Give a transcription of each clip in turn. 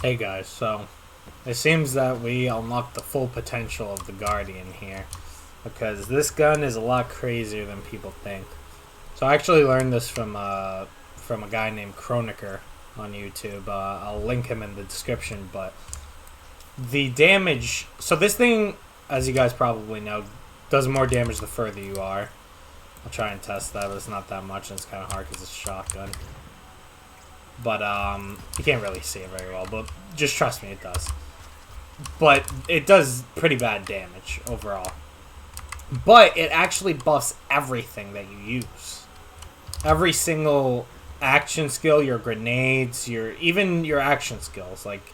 Hey guys, so it seems that we unlocked the full potential of the Guardian here because this gun is a lot crazier than people think. So I actually learned this from a guy named Chroniker on YouTube. I'll link him in the description, but the damage. So this thing, as you guys probably know, does more damage the further you are. I'll try and test that, but it's not that much, and it's kind of hard because it's a shotgun. But you can't really see it very well. But just trust me, it does. But it does pretty bad damage overall. But it actually buffs everything that you use. Every single action skill, your grenades, even your action skills. Like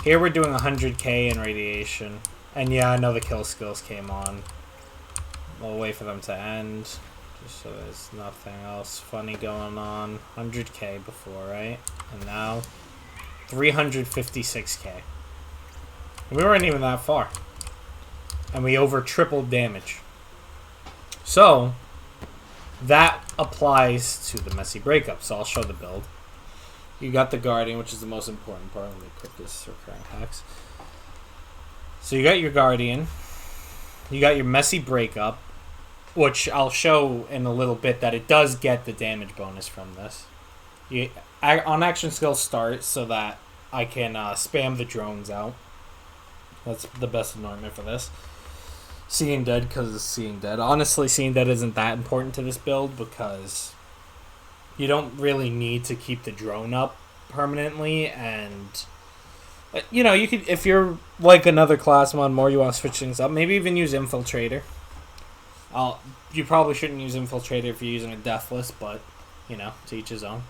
here, we're doing 100k in radiation, and yeah, I know the kill skills came on. We'll wait for them to end. Just so there's nothing else funny going on. 100k before, right? And now 356k. We weren't even that far. And we over tripled damage. So that applies to the Messy Breakup. So I'll show the build. You got the Guardian, which is the most important part. Let me equip this recurring hacks. So you got your Guardian. You got your Messy Breakup, which I'll show in a little bit that it does get the damage bonus from this. On action skill start so that I can spam the drones out. That's the best anointment for this. Seeing Dead because it's Seeing Dead. Honestly, Seeing Dead isn't that important to this build because you don't really need to keep the drone up permanently, and you know, you could, if you're like another class mod more, you want to switch things up, maybe even use Infiltrator. You probably shouldn't use Infiltrator if you're using a Deathless, but you know, to each his own.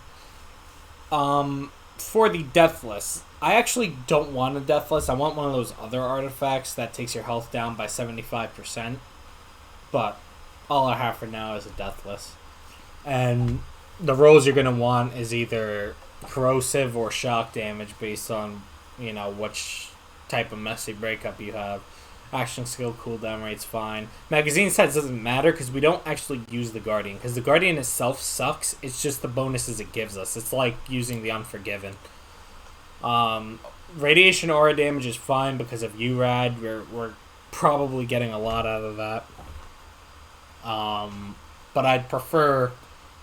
For the Deathless, I actually don't want a Deathless. I want one of those other artifacts that takes your health down by 75%. But all I have for now is a Deathless. And the rolls you're going to want is either corrosive or shock damage based on, you know, which type of Messy Breakup you have. Action skill cooldown rate's fine. Magazine size doesn't matter because we don't actually use the Guardian. Because the Guardian itself sucks. It's just the bonuses it gives us. It's like using the Unforgiven. Radiation aura damage is fine because of URAD. We're probably getting a lot out of that. But I'd prefer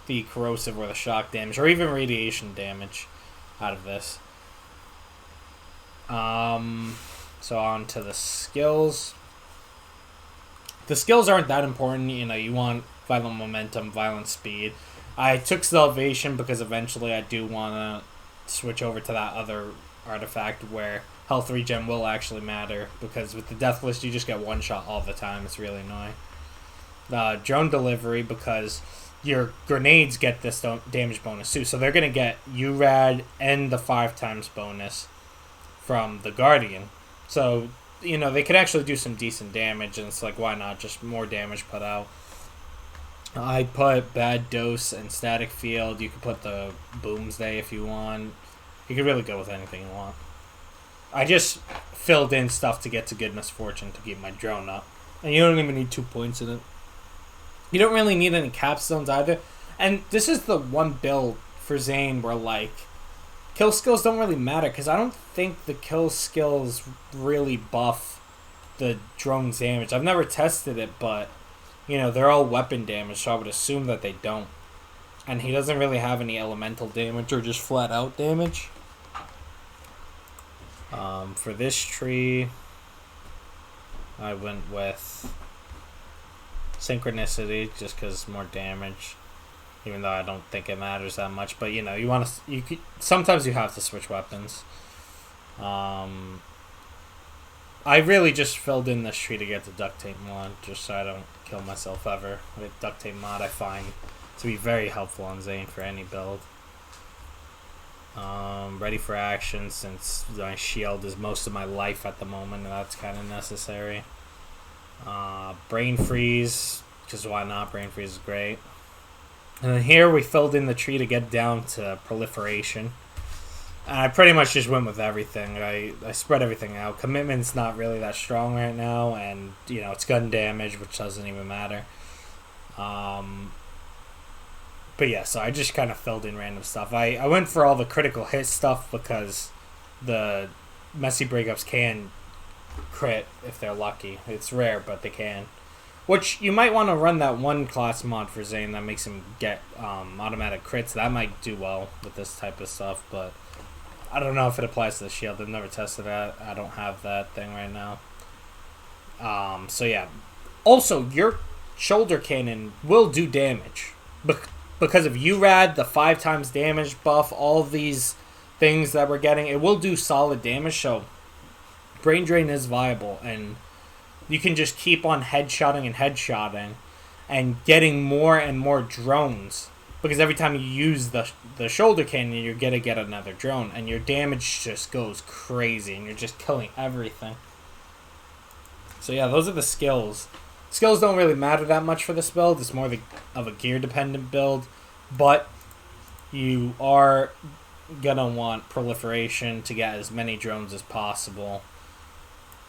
the corrosive or the shock damage, or even radiation damage out of this. So on to the skills. The skills aren't that important. You know, you want violent momentum, violent speed. I took Salvation because eventually I do want to switch over to that other artifact where health regen will actually matter, because with the Deathless you just get one shot all the time. It's really annoying. Drone Delivery, because your grenades get this damage bonus too. So they're going to get URAD and the 5 times bonus from the Guardian. So, you know, they could actually do some decent damage, and it's like, why not? Just more damage put out. I put Bad Dose and Static Field. You could put the Boomsday if you want. You could really go with anything you want. I just filled in stuff to get to Good Misfortune to keep my drone up. And you don't even need 2 points in it. You don't really need any capstones either. And this is the one build for Zane where, like, kill skills don't really matter, because I don't think the kill skills really buff the drone's damage. I've never tested it, but, you know, they're all weapon damage, so I would assume that they don't. And he doesn't really have any elemental damage or just flat out damage. For this tree, I went with Synchronicity, just because more damage. Even though I don't think it matters that much, but you know, you want to. Sometimes you have to switch weapons. I really just filled in this tree to get the duct tape mod, just so I don't kill myself ever. With duct tape mod, I find to be very helpful on Zane for any build. Ready for action, since my shield is most of my life at the moment, and that's kind of necessary. Brain freeze, because why not? Brain freeze is great. And then here we filled in the tree to get down to proliferation. And I pretty much just went with everything. I spread everything out. Commitment's not really that strong right now, and you know, it's gun damage, which doesn't even matter. But yeah, so I just kind of filled in random stuff. I went for all the critical hit stuff because the Messy Breakups can crit if they're lucky. It's rare, but they can. Which you might want to run that one class mod for Zane that makes him get automatic crits. That might do well with this type of stuff, but I don't know if it applies to the shield. I've never tested that. I don't have that thing right now. So yeah. Also, your shoulder cannon will do damage. Because of URAD, the 5 times damage buff, all of these things that we're getting, it will do solid damage. So Brain Drain is viable, and you can just keep on headshotting and getting more and more drones. Because every time you use the shoulder cannon, you're going to get another drone. And your damage just goes crazy. And you're just killing everything. So yeah, those are the skills. Skills don't really matter that much for this build. It's more of a gear-dependent build. But you are going to want proliferation to get as many drones as possible.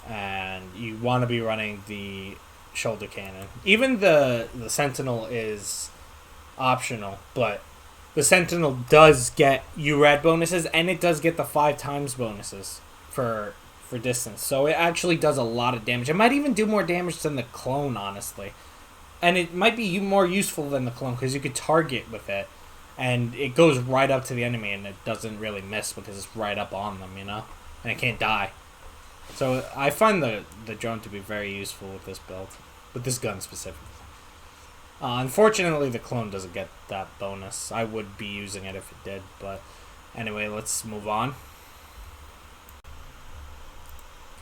And you want to be running the shoulder cannon. Even the Sentinel is optional, but the Sentinel does get URAD bonuses, and it does get the 5 times bonuses for distance. So it actually does a lot of damage. It might even do more damage than the clone, honestly. And it might be more useful than the clone, because you could target with it, and it goes right up to the enemy, and it doesn't really miss because it's right up on them, And it can't die. So I find the drone to be very useful with this build, with this gun specifically. Unfortunately, the clone doesn't get that bonus. I would be using it if it did, but anyway, let's move on.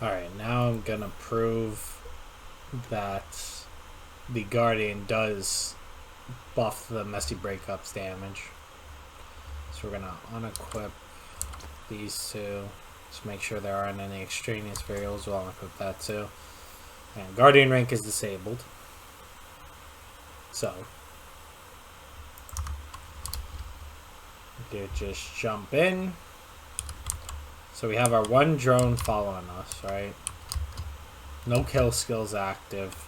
Alright, now I'm gonna prove that the Guardian does buff the Messy Breakups damage. So we're gonna unequip these two. Just make sure there aren't any extraneous variables. We'll unequip that too. And Guardian rank is disabled. So you just jump in. So we have our one drone following us, right? No kill skills active.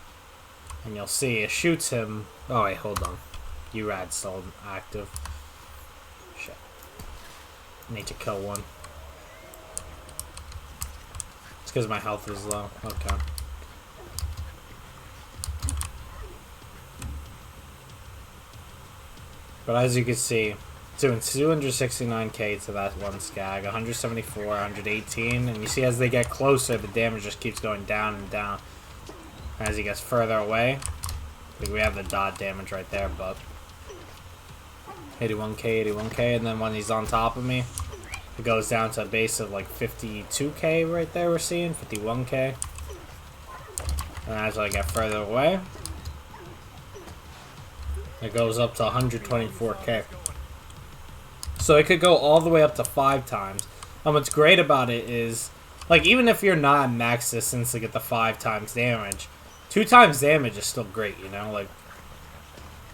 And you'll see it shoots him. Oh wait, hold on. URAD still active. Shit. Need to kill one. It's because my health is low. Okay. But as you can see, doing 269k to that one skag, 174, 118, and you see as they get closer, the damage just keeps going down and down. As he gets further away, like we have the dot damage right there, but 81k, 81k, and then when he's on top of me, it goes down to a base of like 52k right there we're seeing, 51k. And as I get further away, it goes up to 124k. So it could go all the way up to 5 times. And what's great about it is, like, even if you're not max distance to get the 5 times damage, 2 times damage is still great, Like,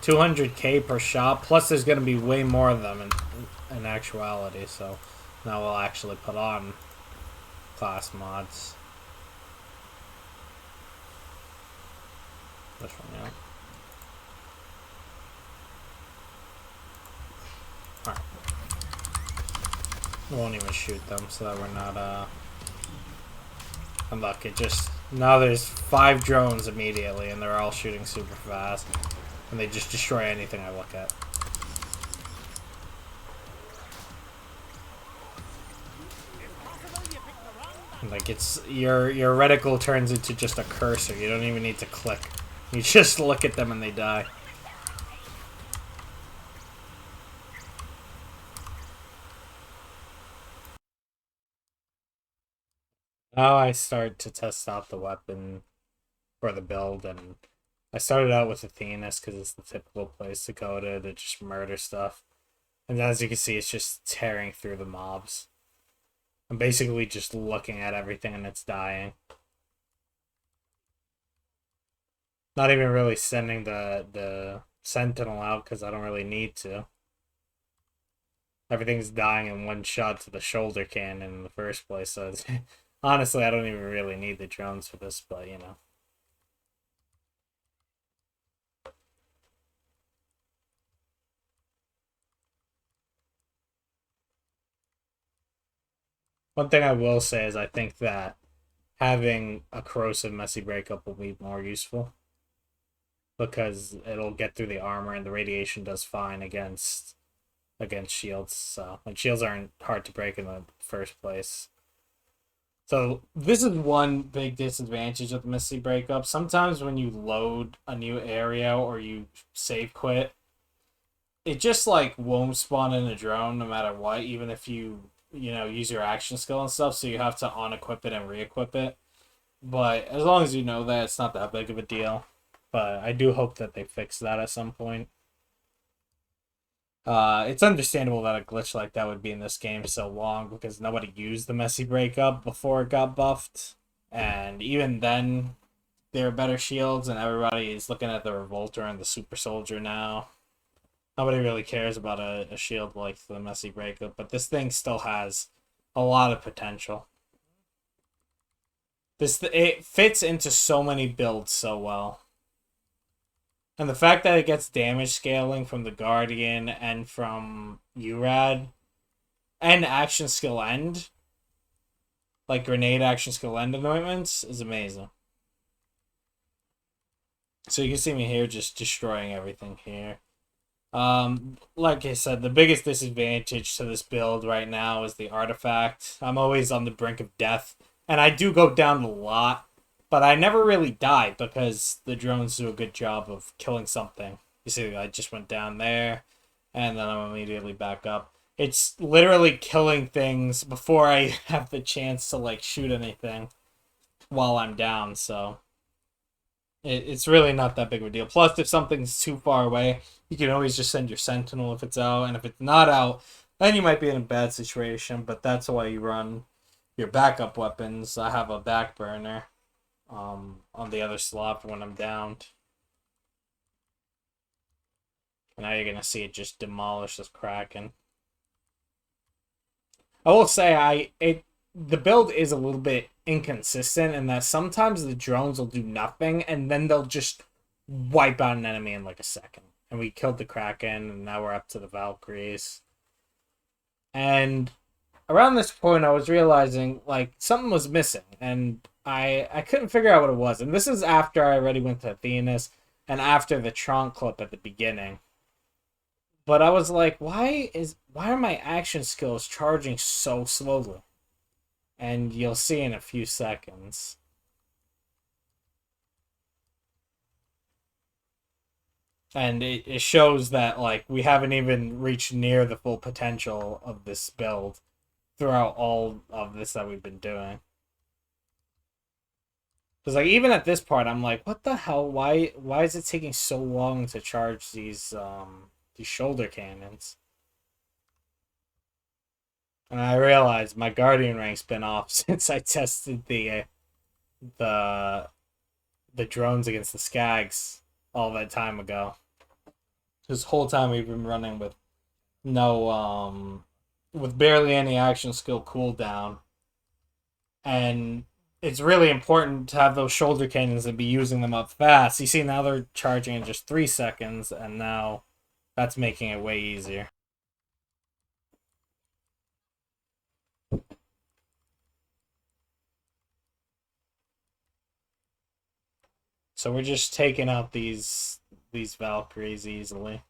200k per shot, plus there's going to be way more of them in actuality. So now we'll actually put on class mods. This one, yeah. Alright. We won't even shoot them so that we're not, and look, it just... Now there's 5 drones immediately, and they're all shooting super fast. And they just destroy anything I look at. Like, it's... Your reticle turns into just a cursor. You don't even need to click. You just look at them and they die. Now I start to test out the weapon for the build, and I started out with Athena's because it's the typical place to go to just murder stuff. And as you can see, it's just tearing through the mobs. I'm basically just looking at everything and it's dying. Not even really sending the Sentinel out because I don't really need to. Everything's dying in one shot to the shoulder cannon in the first place, so it's, honestly, I don't even really need the drones for this, but One thing I will say is I think that having a corrosive messy breakup will be more useful because it'll get through the armor and the radiation does fine against shields. So and shields aren't hard to break in the first place. So this is one big disadvantage of the Messy Breakup. Sometimes when you load a new area or you save quit, it just like won't spawn in a drone no matter what, even if you use your action skill and stuff. So you have to unequip it and re-equip it. But as long as you know that, it's not that big of a deal. But I do hope that they fix that at some point. It's understandable that a glitch like that would be in this game so long because nobody used the Messy Breakup before it got buffed. And even then, there are better shields, and everybody is looking at the Revolter and the Super Soldier now. Nobody really cares about a shield like the Messy Breakup, but this thing still has a lot of potential. It fits into so many builds so well. And the fact that it gets damage scaling from the Guardian and from URAD and action skill end, like grenade action skill end anointments, is amazing. So you can see me here just destroying everything here. Like I said, the biggest disadvantage to this build right now is the artifact. I'm always on the brink of death, and I do go down a lot, but I never really die because the drones do a good job of killing something. You see, I just went down there, and then I'm immediately back up. It's literally killing things before I have the chance to like shoot anything while I'm down, so it's really not that big of a deal. Plus, if something's too far away, you can always just send your sentinel if it's out, and if it's not out, then you might be in a bad situation. But that's why you run your backup weapons. I have a back burner on the other slot for when I'm downed. And now you're gonna see it just demolish this Kraken. I will say the build is a little bit inconsistent in that sometimes the drones will do nothing and then they'll just wipe out an enemy in like a second. And we killed the Kraken and now we're up to the Valkyries. And around this point I was realizing like something was missing and I couldn't figure out what it was. And this is after I already went to Athenas and after the Tron clip at the beginning. But I was like, why are my action skills charging so slowly? And you'll see in a few seconds. And it shows that like we haven't even reached near the full potential of this build throughout all of this that we've been doing. Because like even at this part, I'm like, what the hell? Why is it taking so long to charge these shoulder cannons? And I realized my Guardian rank's been off since I tested the drones against the Skags all that time ago. This whole time we've been running with no with barely any action skill cooldown. And it's really important to have those shoulder cannons and be using them up fast. You see now they're charging in just 3 seconds and now that's making it way easier. So we're just taking out these Valkyries easily.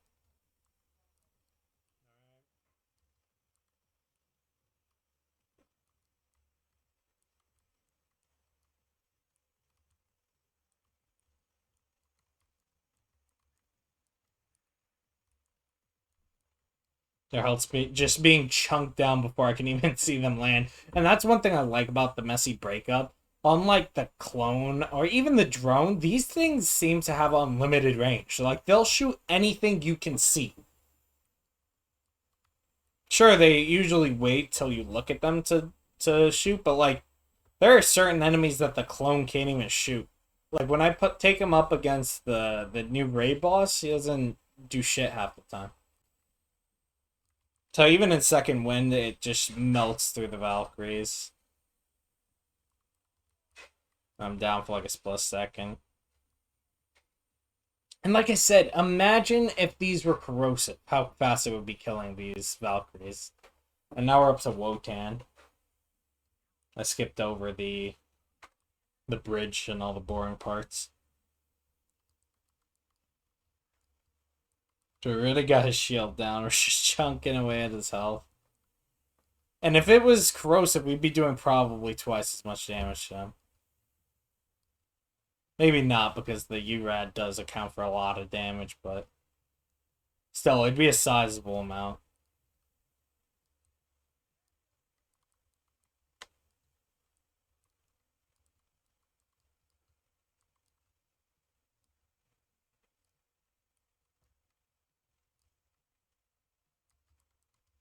Their health's just being chunked down before I can even see them land. And that's one thing I like about the Messy Breakup. Unlike the clone or even the drone, these things seem to have unlimited range. Like, they'll shoot anything you can see. Sure, they usually wait till you look at them to shoot, but, like, there are certain enemies that the clone can't even shoot. Like, when I take him up against the new raid boss, he doesn't do shit half the time. So even in second wind, it just melts through the Valkyries. I'm down for like a split second. And like I said, imagine if these were corrosive, how fast it would be killing these Valkyries. And now we're up to Wotan. I skipped over the bridge and all the boring parts. So we really got his shield down. We're just chunking away at his health. And if it was corrosive, we'd be doing probably twice as much damage to him. Maybe not, because the URAD does account for a lot of damage, but still, it'd be a sizable amount.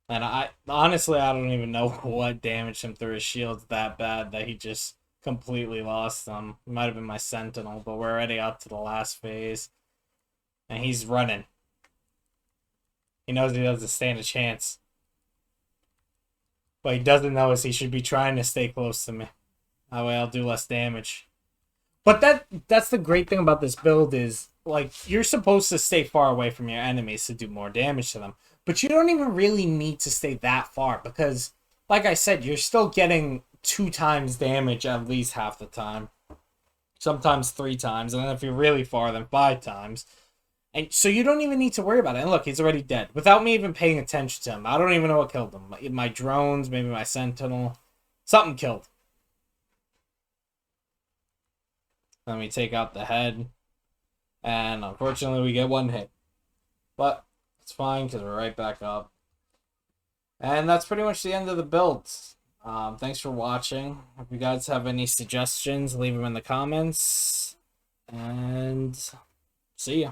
And I honestly, I don't even know what damaged him through his shields that bad that he just completely lost them. It might have been my Sentinel, but we're already up to the last phase. And he's running. He knows he doesn't stand a chance. What he doesn't know is he should be trying to stay close to me. That way I'll do less damage. But that's the great thing about this build is, like, you're supposed to stay far away from your enemies to do more damage to them. But you don't even really need to stay that far because, like I said, you're still getting 2 times damage at least half the time. Sometimes 3 times, and then if you're really far, then 5 times. And so you don't even need to worry about it. And look, he's already dead. Without me even paying attention to him. I don't even know what killed him. My drones, maybe my Sentinel. Something killed. Let me take out the head. And unfortunately, we get 1 hit. But it's fine, because we're right back up. And that's pretty much the end of the build. Thanks for watching. If you guys have any suggestions, leave them in the comments. And see ya.